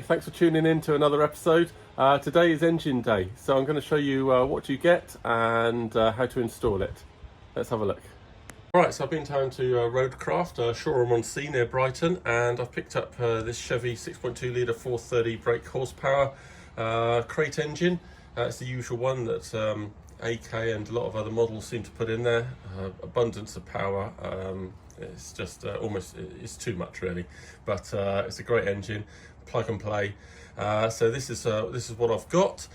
Thanks for tuning in to another episode. Today is engine day, so I'm going to show you what you get and how to install it. Let's have a look. Right, so I've been down to Roadcraft, Shoreham-on-Sea near Brighton, and I've picked up this Chevy 6.2 litre 430 brake horsepower crate engine. It's the usual one that AK and a lot of other models seem to put in there. Abundance of power. It's just it's too much really, but it's a great engine, plug and play. So this is what I've got.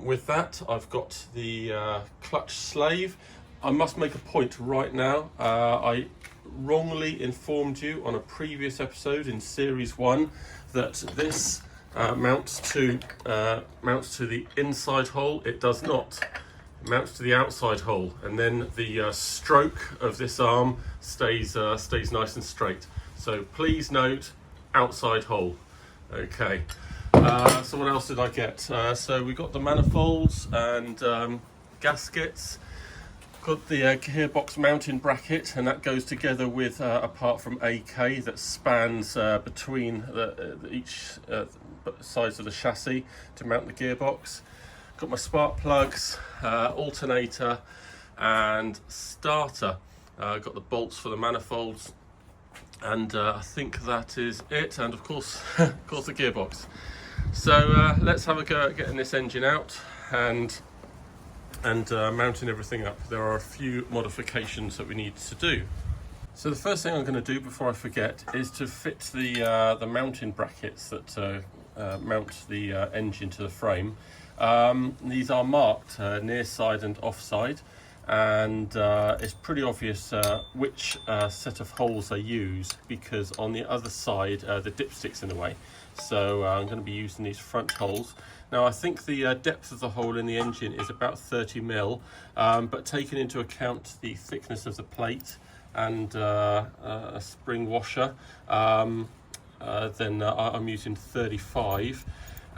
With that, I've got the clutch slave. I must make a point right now. I wrongly informed you on a previous episode in series 1 that this mounts to the inside hole. It does not. It mounts to the outside hole, and then the stroke of this arm stays nice and straight. So please note, outside hole. Okay. So what else did I get? So we got the manifolds and gaskets. Got the gearbox mounting bracket, and that goes together with a part from AK that spans between each sides of the chassis to mount the gearbox. Got my spark plugs, alternator and starter. Got the bolts for the manifolds, and I think that is it, and of course the gearbox. So let's have a go at getting this engine out and mounting everything up. There are a few modifications that we need to do. So the first thing I'm going to do before I forget is to fit the mounting brackets that mount the engine to the frame. These are marked near side and offside, and it's pretty obvious which set of holes I use, because on the other side the dipstick's in the way. So I'm going to be using these front holes. Now I think the depth of the hole in the engine is about 30 mil, but taking into account the thickness of the plate and a spring washer, then I'm using 35,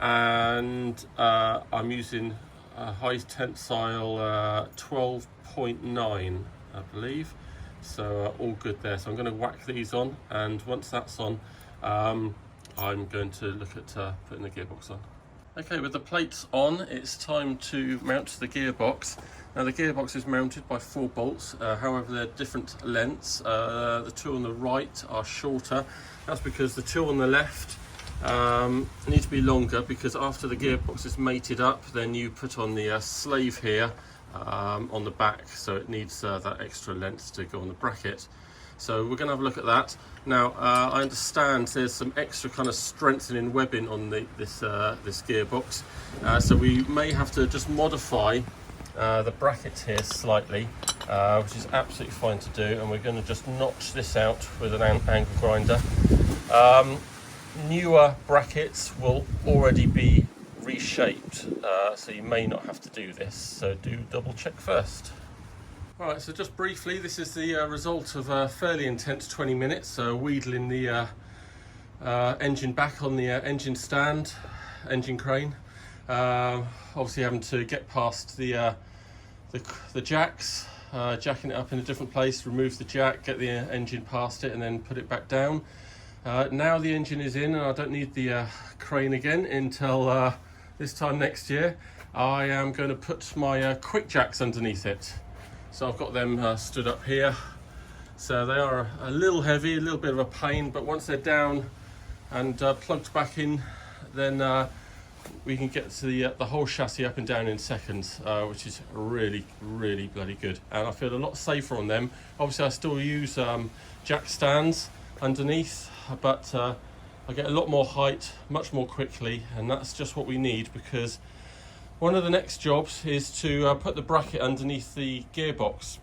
and I'm using a high tensile 12.9, I believe. So all good there. So I'm going to whack these on, and once that's on, I'm going to look at putting the gearbox on. Okay, with the plates on, it's time to mount the gearbox. Now the gearbox is mounted by 4 bolts, however they're different lengths. The 2 on the right are shorter. That's because the 2 on the left need to be longer, because after the gearbox is mated up, then you put on the slave here on the back, so it needs that extra length to go on the bracket. So we're going to have a look at that. Now I understand there's some extra kind of strengthening webbing on this gearbox, so we may have to just modify the brackets here slightly, which is absolutely fine to do, and we're going to just notch this out with an angle grinder. Newer brackets will already be reshaped, so you may not have to do this, so do double check first. Alright, so just briefly, this is the result of a fairly intense 20 minutes, wheedling the engine back on the engine stand, engine crane. Obviously having to get past the jacks, jacking it up in a different place, remove the jack, get the engine past it, and then put it back down. Now the engine is in, and I don't need the crane again until this time next year. I am going to put my quick jacks underneath it. So I've got them stood up here. So they are a little heavy, a little bit of a pain, but once they're down and plugged back in, then we can get to the whole chassis up and down in seconds, which is really, really bloody good. And I feel a lot safer on them. Obviously I still use jack stands underneath, but I get a lot more height much more quickly, and that's just what we need, because one of the next jobs is to put the bracket underneath the gearbox.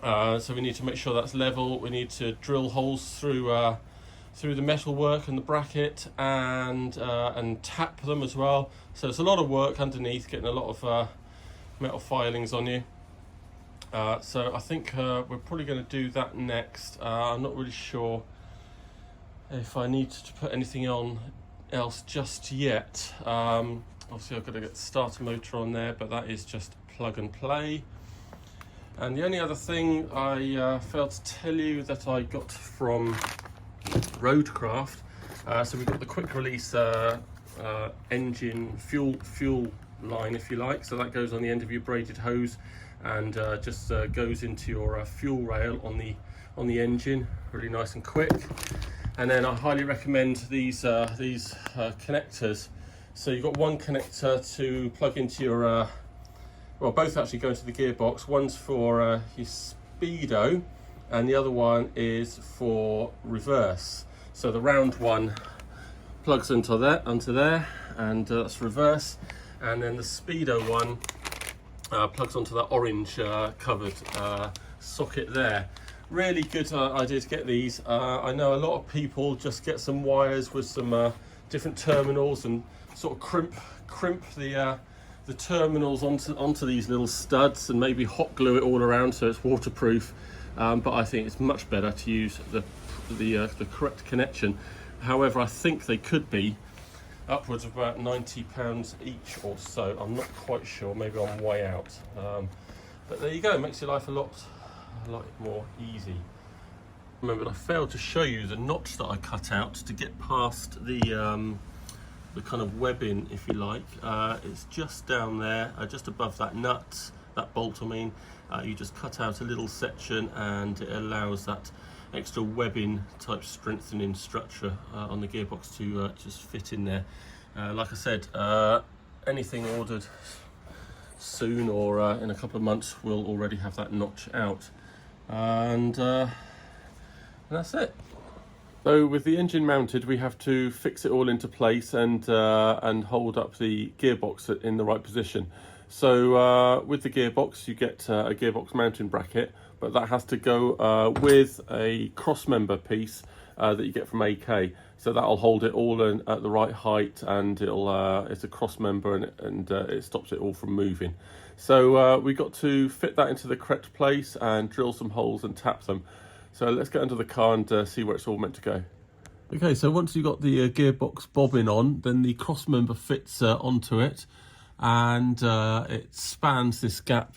So we need to make sure that's level. We need to drill holes through the metalwork and the bracket, and tap them as well. So it's a lot of work underneath, getting a lot of metal filings on you. So I think we're probably going to do that next. I'm not really sure if I need to put anything on else just yet. Obviously I've got to get the starter motor on there, but that is just plug and play. And the only other thing I failed to tell you that I got from Roadcraft So we've got the quick release engine fuel line, if you like. So that goes on the end of your braided hose and just goes into your fuel rail on the engine, really nice and quick. And then I highly recommend these connectors. So you've got one connector to plug into your well, both actually go into the gearbox. One's for your speedo and the other one is for reverse. So the round one plugs onto there, and that's reverse. And then the speedo one plugs onto that orange covered socket there. Really good idea to get these. I know a lot of people just get some wires with some different terminals and sort of crimp the terminals onto these little studs and maybe hot glue it all around so it's waterproof. But I think it's much better to use the correct connection. However, I think they could be upwards of about £90 each or so. I'm not quite sure, maybe I'm way out. But there you go, it makes your life a lot more easy. Remember, I failed to show you the notch that I cut out to get past the kind of webbing, if you like. It's just down there, just above that nut, that bolt I mean. You just cut out a little section and it allows that extra webbing type strengthening structure on the gearbox to just fit in there. Like I said, anything ordered soon or in a couple of months will already have that notch out, and that's it. So with the engine mounted, we have to fix it all into place and hold up the gearbox in the right position. So with the gearbox, you get a gearbox mounting bracket, but that has to go with a cross member piece that you get from AK. So that'll hold it all at the right height, and it's a cross member, and it stops it all from moving. So we got to fit that into the correct place and drill some holes and tap them. So let's get under the car and see where it's all meant to go. Okay, so once you've got the gearbox bobbin on, then the cross member fits onto it, and it spans this gap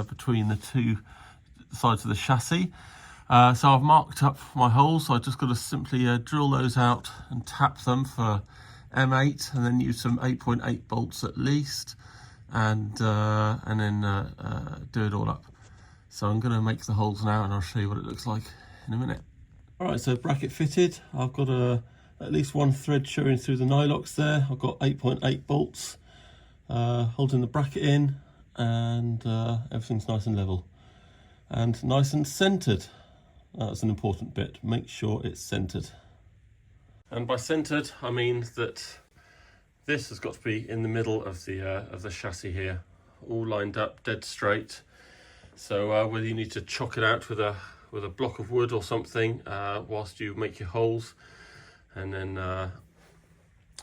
between the two sides of the chassis. So I've marked up my holes, so I've just got to simply drill those out and tap them for M8, and then use some 8.8 bolts at least, and then do it all up. So I'm going to make the holes now and I'll show you what it looks like in a minute. Alright, so bracket fitted. I've got at least one thread showing through the nylocks there. I've got 8.8 bolts holding the bracket in, and everything's nice and level and nice and centered. That's an important bit. Make sure it's centered. And by centered, I mean that this has got to be in the middle of the chassis here, all lined up, dead straight. So whether you need to chock it out with a block of wood or something whilst you make your holes, and then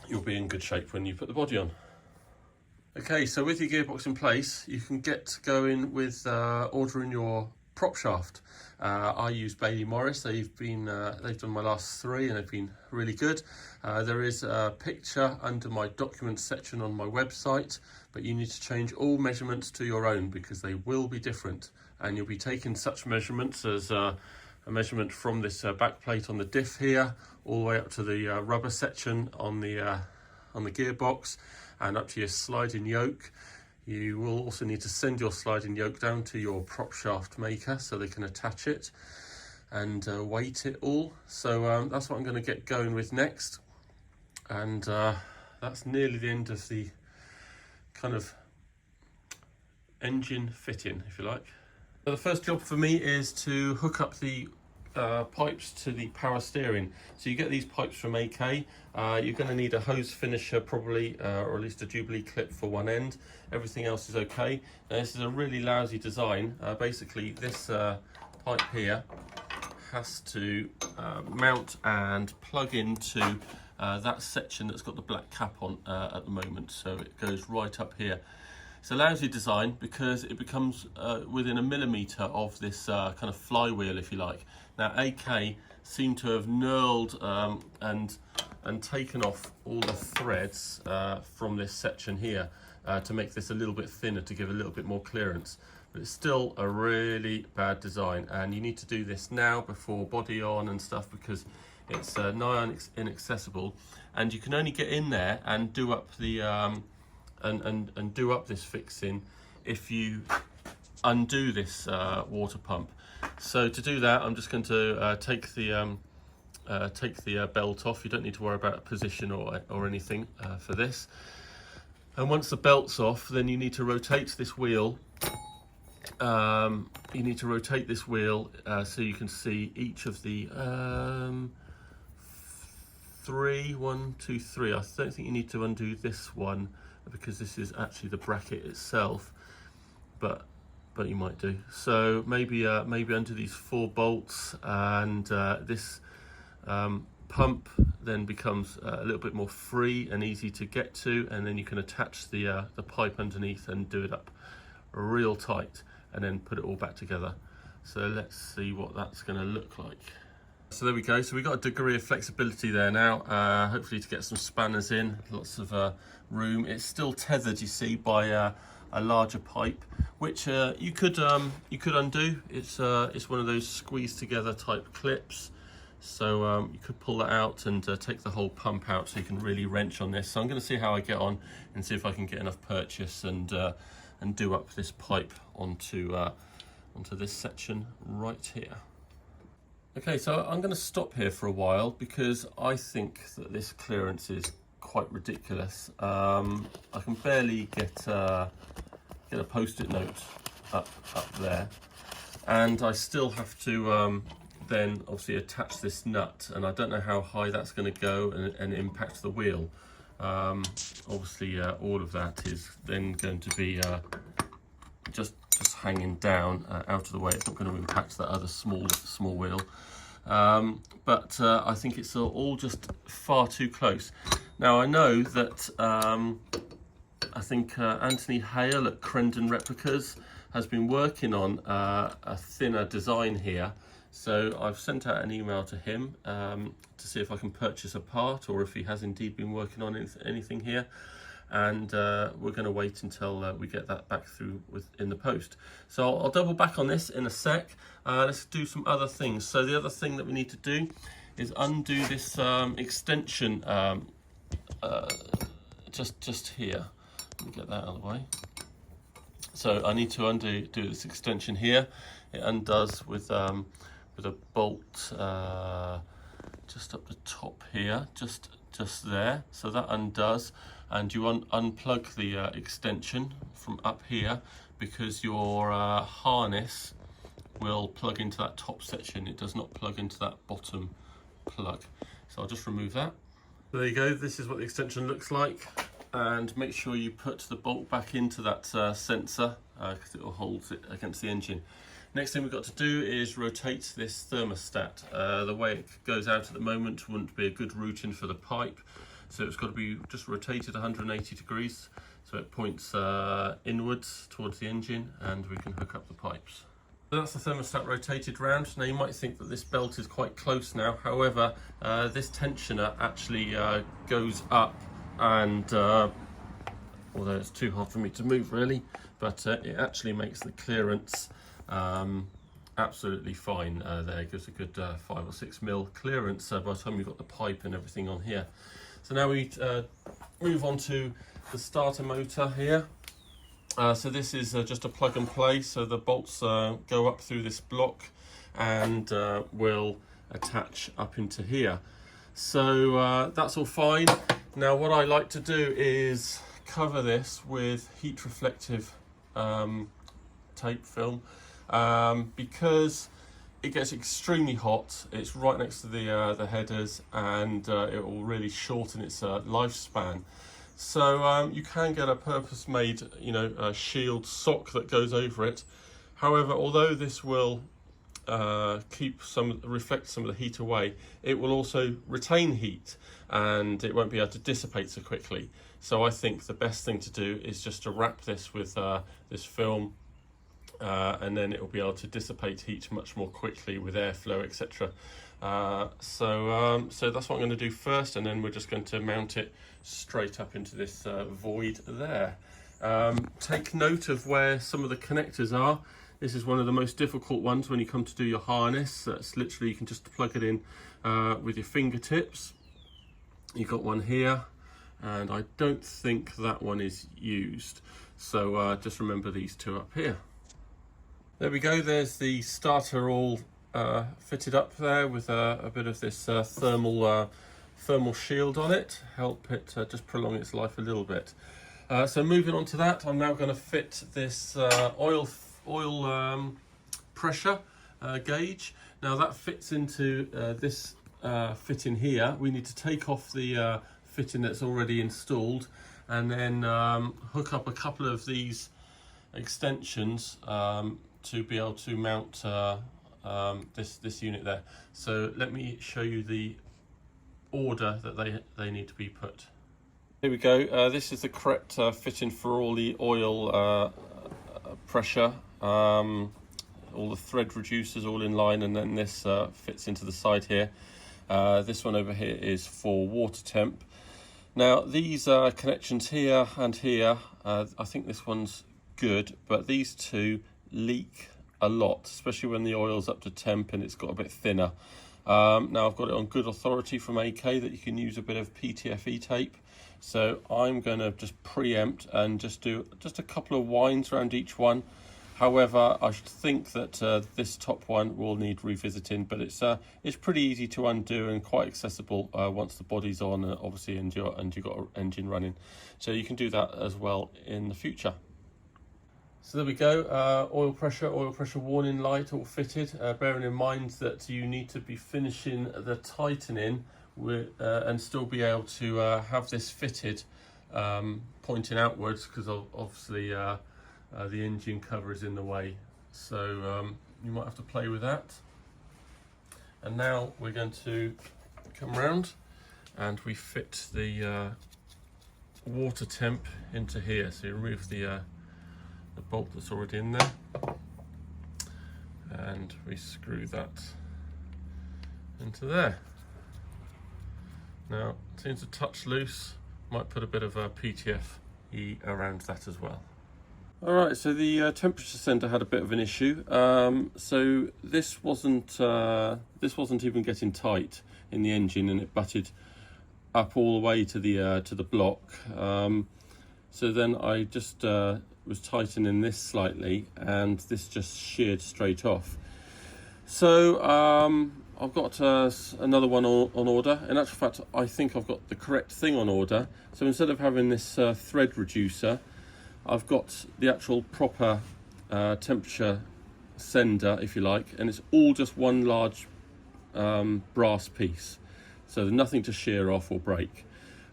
you'll be in good shape when you put the body on. Okay, so with your gearbox in place, you can get going with ordering your prop shaft. I use Bailey Morris. They've done my last 3 and they've been really good. There is a picture under my documents section on my website, but you need to change all measurements to your own because they will be different, and you'll be taking such measurements as a measurement from this back plate on the diff here all the way up to the rubber section on the gearbox and up to your sliding yoke. You will also need to send your sliding yoke down to your prop shaft maker so they can attach it and weight it all. So that's what I'm going to get going with next, and that's nearly the end of the kind of engine fitting, if you like. So the first job for me is to hook up the pipes to the power steering. So you get these pipes from AK. You're going to need a hose finisher probably, or at least a Jubilee clip for one end. Everything else is okay. Now, this is a really lousy design. Basically this pipe here has to mount and plug into that section that's got the black cap on at the moment, so it goes right up here. It's a lousy design because it becomes within a millimetre of this kind of flywheel, if you like. Now AK seem to have knurled and taken off all the threads from this section here to make this a little bit thinner, to give a little bit more clearance. But it's still a really bad design, and you need to do this now before body on and stuff, because it's nigh inaccessible, and you can only get in there and do up the and do up this fixing if you undo this water pump. So to do that, I'm just going to take the belt off. You don't need to worry about a position or anything for this. And once the belt's off, then you need to rotate this wheel. So you can see each of the one, two, three. I don't think you need to undo this one because this is actually the bracket itself, but you might do. So maybe undo these 4 bolts, and this pump then becomes a little bit more free and easy to get to, and then you can attach the pipe underneath and do it up real tight, and then put it all back together. So let's see what that's going to look like. So there we go. So we've got a degree of flexibility there now, hopefully to get some spanners in, lots of room. It's still tethered, you see, by a larger pipe, which you could undo. It's one of those squeeze together type clips. So you could pull that out and take the whole pump out, so you can really wrench on this. So I'm going to see how I get on and see if I can get enough purchase and do up this pipe onto this section right here. Okay, so I'm going to stop here for a while because I think that this clearance is quite ridiculous. I can barely get a post-it note up there, and I still have to then obviously attach this nut, and I don't know how high that's going to go and impact the wheel. Obviously all of that is then going to be just hanging down out of the way. It's not going to impact that other small wheel, but I think it's all just far too close. Now I know that I think Anthony Hale at Crendon Replicas has been working on a thinner design here. So I've sent out an email to him to see if I can purchase a part, or if he has indeed been working on anything here. And we're going to wait until we get that back through in the post. So I'll double back on this in a sec. Let's do some other things. So the other thing that we need to do is undo this extension just here. Let me get that out of the way. So I need to do this extension here. It undoes with a bolt just up the top here, just there. So that undoes, and you unplug the extension from up here, because your harness will plug into that top section. It does not plug into that bottom plug. So I'll just remove that. So there you go. This is what the extension looks like. And make sure you put the bolt back into that sensor, because it will hold it against the engine. Next thing we've got to do is rotate this thermostat. The way it goes out at the moment wouldn't be a good routing for the pipe, so it's got to be just rotated 180 degrees, so it points inwards towards the engine, and we can hook up the pipes. So that's the thermostat rotated round. Now you might think that this belt is quite close now, however this tensioner actually goes up, and although it's too hard for me to move really, but it actually makes the clearance absolutely fine. There it gives a good 5 or 6 mil clearance by the time you've got the pipe and everything on here. So now we move on to the starter motor here. So this is just a plug and play, so the bolts go up through this block and will attach up into here. So that's all fine. Now what I like to do is cover this with heat reflective tape film, because it gets extremely hot. It's right next to the headers, and it will really shorten its lifespan. So you can get a purpose-made, shield sock that goes over it. However, although this will reflect some of the heat away, it will also retain heat, and it won't be able to dissipate so quickly. So I think the best thing to do is just to wrap this with this film, and then it will be able to dissipate heat much more quickly with airflow, etc. So that's what I'm going to do first, and then we're just going to mount it straight up into this void there. Take note of where some of the connectors are. This is one of the most difficult ones when you come to do your harness. That's literally, you can just plug it in with your fingertips. You've got one here, and I don't think that one is used. So just remember these two up here. There we go, there's the starter all fitted up there with a bit of this thermal shield on it, help it just prolong its life a little bit. So moving on to that, I'm now going to fit this oil pressure gauge. Now that fits into this fitting here. We need to take off the fitting that's already installed, and then hook up a couple of these extensions to be able to mount this unit there. So let me show you the order that they need to be put. Here we go. This is the correct fitting for all the oil pressure, all the thread reducers all in line, and then this fits into the side here. This one over here is for water temp. Now these connections here and here, I think this one's good, but these two leak a lot, especially when the oil's up to temp and it's got a bit thinner. Now I've got it on good authority from AK that you can use a bit of PTFE tape, so I'm going to just preempt and just do just a couple of winds around each one. However, I should think that this top one will need revisiting, but it's pretty easy to undo and quite accessible once the body's on, obviously, and you've got an engine running. So you can do that as well in the future. So there we go, oil pressure warning light all fitted, bearing in mind that you need to be finishing the tightening with, and still be able to have this fitted pointing outwards, because obviously the engine cover is in the way. So you might have to play with that. And now we're going to come round and we fit the water temp into here. So you remove the bolt that's already in there, and we screw that into there. Now it seems a touch loose, might put a bit of a PTFE around that as well. Alright, so the temperature sensor had a bit of an issue. So this wasn't even getting tight in the engine, and it butted up all the way to the block. So then I just was tightening this slightly, and this just sheared straight off. So I've got another one on order. In actual fact, I think I've got the correct thing on order. So instead of having this thread reducer, I've got the actual proper temperature sender, if you like, and it's all just one large brass piece. So there's nothing to shear off or break.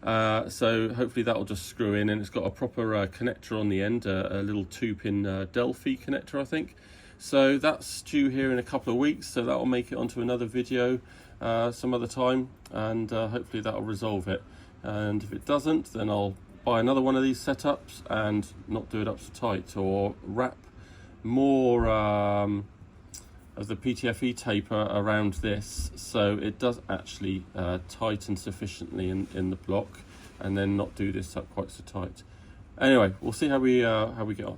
So hopefully that will just screw in, and it's got a proper connector on the end, a little 2-pin Delphi connector, I think. So that's due here in a couple of weeks, so that will make it onto another video some other time, and hopefully that will resolve it. And if it doesn't, then I'll buy another one of these setups and not do it up so tight, or wrap more of the PTFE taper around this so it does actually tighten sufficiently in the block, and then not do this up quite so tight. Anyway, we'll see how we get on.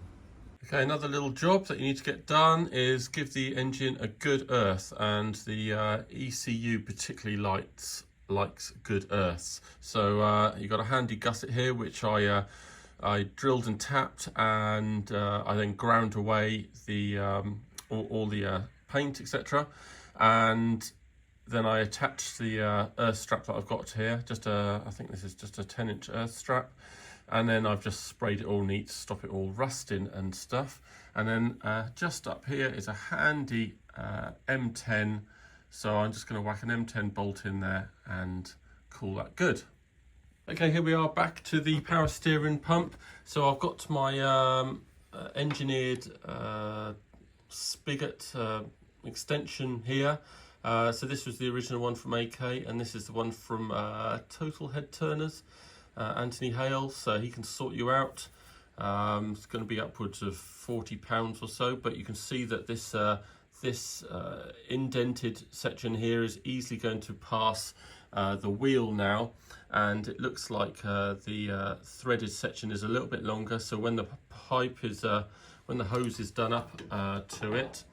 Okay, another little job that you need to get done is give the engine a good earth, and the ECU particularly likes good earths. So you've got a handy gusset here, which I drilled and tapped, and I then ground away the all the paint, etc. And then I attached the earth strap that I've got here. I think this is just a 10-inch earth strap. And then I've just sprayed it all neat to stop it all rusting and stuff. And then just up here is a handy M10. So I'm just going to whack an M10 bolt in there and call that good. Okay, here we are back to the power steering pump. So I've got my engineered spigot extension here. So this was the original one from AK, and this is the one from Total Head Turners, Anthony Hale. So he can sort you out. It's going to be upwards of £40 or so, but you can see that this indented section here is easily going to pass the wheel now, and it looks like the threaded section is a little bit longer, so when the pipe is when the hose is done up to it,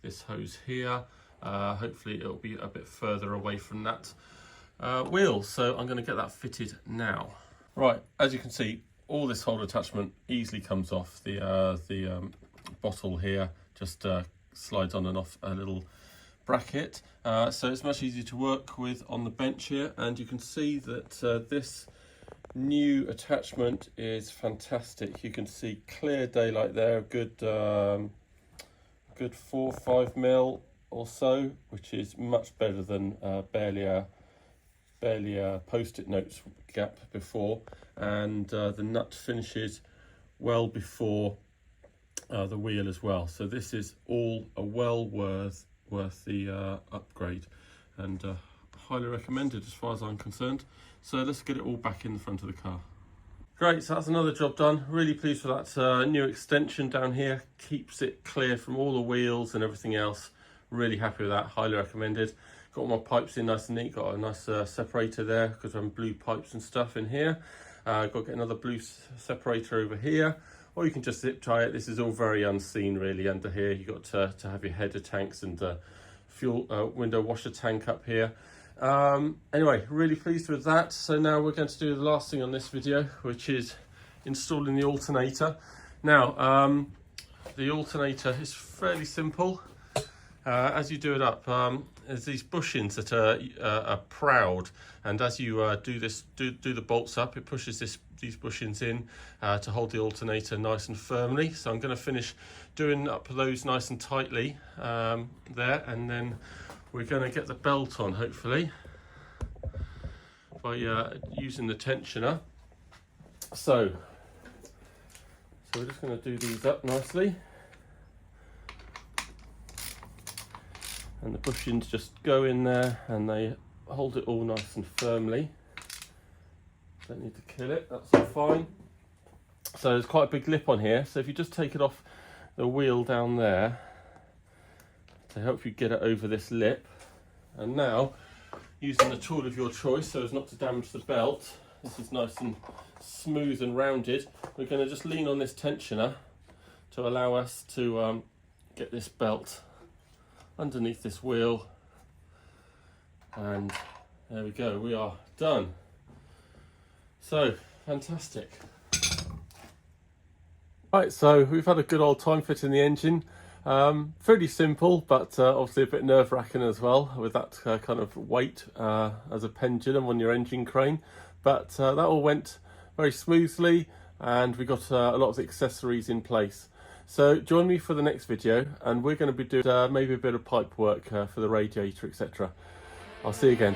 this hose here, hopefully it'll be a bit further away from that wheel. So I'm going to get that fitted now. Right, as you can see, all this holder attachment easily comes off. The bottle here just slides on and off a little bracket, so it's much easier to work with on the bench here. And you can see that this new attachment is fantastic. You can see clear daylight there, good 4 or 5 mil or so, which is much better than barely a post-it notes gap before. And the nut finishes well before the wheel as well. So this is all well worth the upgrade, and highly recommended as far as I'm concerned. So let's get it all back in the front of the car. Great, so that's another job done. Really pleased with that new extension down here. Keeps it clear from all the wheels and everything else. Really happy with that, highly recommended. Got all my pipes in nice and neat, got a nice separator there because I'm blue pipes and stuff in here. Got to get another blue separator over here, or you can just zip tie it. This is all very unseen really under here. You got to have your header tanks and fuel window washer tank up here. Anyway, really pleased with that. So now we're going to do the last thing on this video, which is installing the alternator. Now the alternator is fairly simple. As you do it up, there's these bushings that are proud, and as you do the bolts up, it pushes these bushings in to hold the alternator nice and firmly. So I'm going to finish doing up those nice and tightly there, and then we're going to get the belt on hopefully by using the tensioner. So we're just going to do these up nicely. And the bushings just go in there and they hold it all nice and firmly. Don't need to kill it, that's all fine. So there's quite a big lip on here, so if you just take it off the wheel down there to help you get it over this lip. And now, using the tool of your choice so as not to damage the belt, this is nice and smooth and rounded, we're going to just lean on this tensioner to allow us to get this belt underneath this wheel, and there we go, we are done. So fantastic. Right, so we've had a good old time fitting the engine. Fairly simple, but obviously a bit nerve-wracking as well with that kind of weight as a pendulum on your engine crane, but that all went very smoothly, and we got a lot of the accessories in place. So join me for the next video, and we're going to be doing maybe a bit of pipe work for the radiator, etc. I'll see you again.